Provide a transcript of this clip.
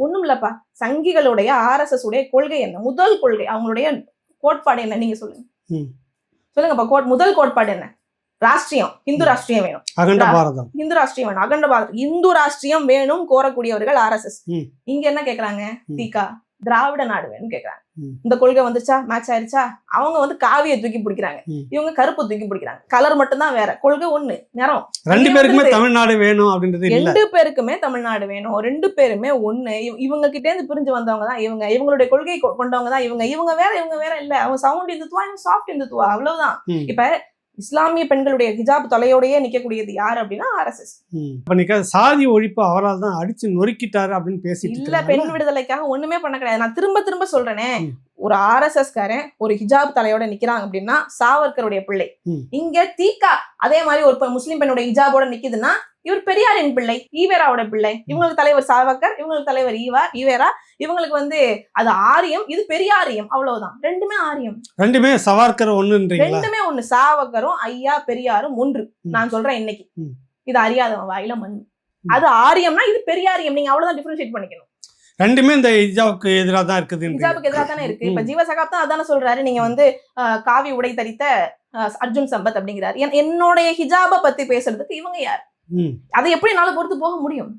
ஒண்ணும் இல்லப்பா, சங்கிகளுடைய RSS உடைய கொள்கை என்ன, முதல் கொள்கை அவங்களுடைய கோட்பாடு என்ன நீங்க சொல்லுங்க. சொல்லுங்கப்பா, முதல் கோட்பாடு என்ன? ராஷ்டிரியம், இந்து ராஷ்டிரியம் வேணும், அகண்ட பாரதம், இந்து ராஷ்டிரியம் வேணும், அகண்ட பாரதம், இந்து ராஷ்டிரியம் வேணும் கோரக்கூடியவர்கள் RSS. இங்க என்ன கேக்குறாங்க? திகா திராவிட நாடு வேணும்னு கேக்குறாங்க. இந்த கொள்கை வந்துச்சா, மேட்ச் ஆயிருச்சா? அவங்க வந்து காவியை தூக்கி பிடிக்கிறாங்க, இவங்க கருப்பு தூக்கி பிடிக்கிறாங்க. கலர் மட்டும் தான் வேற, கொள்கை ஒண்ணு, நிறம். ரெண்டு பேருக்குமே தமிழ்நாடு வேணும் அப்படின்றது. ரெண்டு பேருக்குமே தமிழ்நாடு வேணும், ரெண்டு பேருமே ஒண்ணு. இவங்க கிட்டே இருந்து பிரிஞ்சு வந்தவங்க தான் இவங்க, இவங்களுடைய கொள்கை கொண்டவங்க தான் இவங்க. இவங்க வேற, இவங்க வேற இல்ல. அவங்க சவுண்ட் இந்துத்துவா, இவங்க சாஃப்ட் இந்துத்துவா, அவ்வளவுதான். இப்ப இஸ்லாமிய பெண்களுடைய ஹிஜாப் தலையோடையே நிக்கக்கூடியது யாரு அப்படின்னா RSS. சாதி ஒழிப்பு அவரால் தான் அடிச்சு நொறுக்கிட்டாரு அப்படின்னு பேசிட்டு இல்ல. பெண் விடுதலைக்காக ஒண்ணுமே பண்ண கிடையாது. நான் திரும்ப திரும்ப சொல்றேனே, ஒரு RSS காரன் ஒரு ஹிஜாப் தலையோட நிக்கிறாங்க அப்படின்னா சாவர்கருடைய பிள்ளை. இங்க தீகா அதே மாதிரி ஒரு முஸ்லிம் பெண்ணுடைய ஹிஜாபோட நிக்குதுன்னா இவர் பெரியாரின் பிள்ளை, ஈவேராவோட பிள்ளை. இவங்களுக்கு தலைவர் சாவர்கர், இவங்களுக்கு தலைவர் ஈவேரா. இவங்களுக்கு வந்து அது ஆரியம், இது பெரியாரியம், அவ்வளவுதான். ரெண்டுமே ஆரியம், ரெண்டுமே சவார்கர் ஒண்ணுன்றீங்களா? ரெண்டுமே ஒண்ணு. சாவர்கரும் ஐயா பெரியாரும் ஒன்று. நான் சொல்றேன் இன்னைக்கு, இது அறியாதவன் வாயில மண். அது ஆரியம்னா இது பெரியாரியம். நீங்க அவ்வளவுதான் டிஃபரன்ஷியேட் பண்ணிக்கணும். ரெண்டுமே இந்த ஹிஜாபுக்கு எதிராக தான் இருக்குது. ஹிஜாபுக்கு எதிராக தானே இருக்கு. இப்ப ஜீவசகாப் தான் அதான சொல்றாரு. நீங்க வந்து காவி உடை தரித்த அர்ஜுன் சம்பத் அப்படிங்கிறாரு. என்னுடைய ஹிஜாபை பத்தி பேசுறதுக்கு இவங்க யார்? அதை எப்படி என்னால பொறுத்து போக முடியும்?